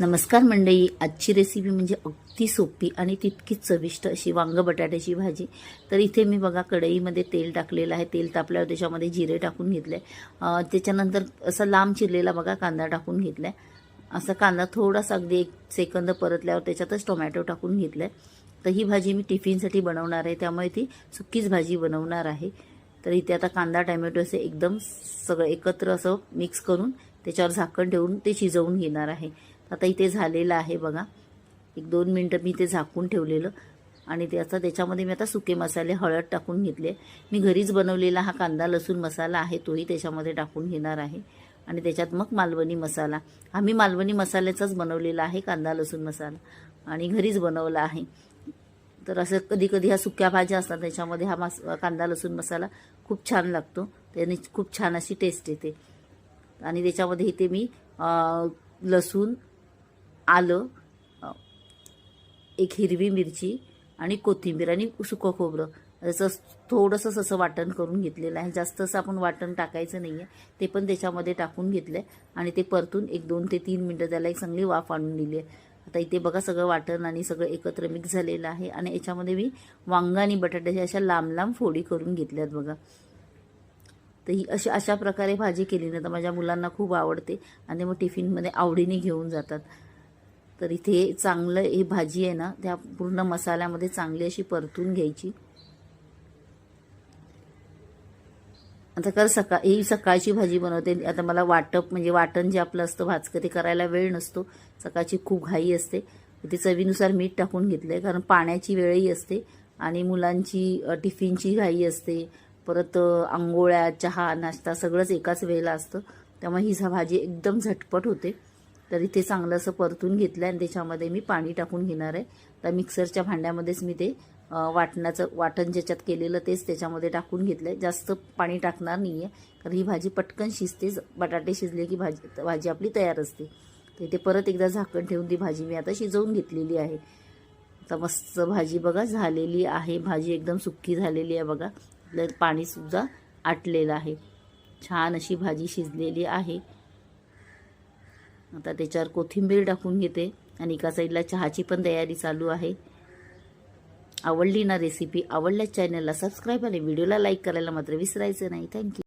नमस्कार मंडळी, आजची रेसिपी म्हणजे अगदी सोपी आणि तितकीच चविष्ट अशी वांग बटाट्याची भाजी। तर इथे मी बघा कढईमध्ये तेल टाकलेलं आहे। तेल तापल्यावर त्याच्यामध्ये जिरे टाकून घेतले, त्याच्यानंतर असा लांब चिरलेला बघा कांदा टाकून घेतलाय। असा कांदा थोडासा अगदी 1 सेकंद परतल्यावर त्याच्यातच टोमॅटो टाकून घेतलाय। तर ही भाजी मी टिफिनसाठी बनवणार आहे, त्यामुळे ती सुकीच भाजी बनवणार आहे। तर इथे आता कांदा टोमॅटो असे एकदम सगळं एकत्र असं मिक्स करून त्याच्यावर झाकण ठेवून ते शिजवून घेणार आहे। आता इथे झालेलं आहे बघा, 1-2 मिनिटं मी ते झाकून ठेवलेलं आणि त्याच्यामध्ये मी आता सुके मसाले हळद टाकून घेतले। मी घरीच बनवलेला हा कांदा लसूण मसाला आहे, तोही त्याच्यामध्ये टाकून घेणार आहे। आणि त्याच्यात मग मालवणी मसाला, आम्ही मालवणी मसाल्याचाच बनवलेला आहे कांदा लसूण मसाला आणि घरीच बनवला आहे। तर असं कधी कधी ह्या सुक्या भाज्या असतात त्याच्यामध्ये हा कांदा लसूण मसाला खूप छान लागतो, त्याने खूप छान अशी टेस्ट येते। आणि त्याच्यामध्ये इथे मी लसूण, आलं, एक हिरवी मिरची आणि कोथिंबीर आणि सुकं खोबरं असं थोडंसं असं वाटण करून घेतलेलं आहे। जास्त असं आपण वाटण टाकायचं नाही आहे, ते पण त्याच्यामध्ये टाकून घेतलं आहे आणि ते परतून 1-2 ते 3 मिनटं त्याला एक चांगली वाफ आणून दिली आहे। आता इथे बघा सगळं वाटण आणि सगळं एकत्र मिक्स झालेलं आहे आणि याच्यामध्ये मी वांग आणि बटाट्याच्या अशा लांब लांब फोडी करून घेतल्यात बघा। तर ही अशा प्रकारे भाजी केली ना तर माझ्या मुलांना खूप आवडते आणि मग टिफिनमध्ये आवडीने घेऊन जातात। तर इथे चांगलं ही भाजी आहे ना त्या पूर्ण मसाल्यामध्ये चांगली अशी परतून घ्यायची। आता ही सकाळची भाजी बनवते। आता मला वाटप म्हणजे वाटण जे आपलं असतं भाजकं ते करायला वेळ नसतो, सकाळची खूप घाई असते। इथे चवीनुसार मीठ टाकून घेतलंय, कारण पाण्याची वेळही असते आणि मुलांची टिफिनची घाई असते, परत आंघोळ्या चहा नाश्ता सगळंच एकाच वेळेला असतं, त्यामुळे ही भाजी एकदम झटपट होते। तर इथे चांगलं असं परतून घेतलं आणि त्याच्यामध्ये मी पाणी टाकून घेणार आहे। तर मिक्सरच्या भांड्यामध्येच मी ते वाटण ज्याच्यात केलेलं तेच त्याच्यामध्ये टाकून घेतलंय, जास्त पाणी टाकणार नाहीये कारण ही भाजी पटकन शिजते, बटाटे शिजले की भाजी आपली तयार असते। तर इथे परत एकदा झाकण ठेवून ती भाजी मी आता शिजवून घेतलेली आहे। आता मस्त भाजी बघा झालेली आहे, भाजी एकदम सुक्की झालेली आहे बघा, पाणी सुद्धा आटलेलं आहे, छान अशी भाजी शिजलेली आहे। आता त्याच्यावर कोथिंबीर टाकून घेते आणि एका साईडला चहाची पण तयारी चालू आहे। आवडली ना रेसिपी? आवडल्यास चॅनलला सबस्क्राईब आणि व्हिडिओला लाईक करायला मात्र विसरायचं नाही। थँक्यू।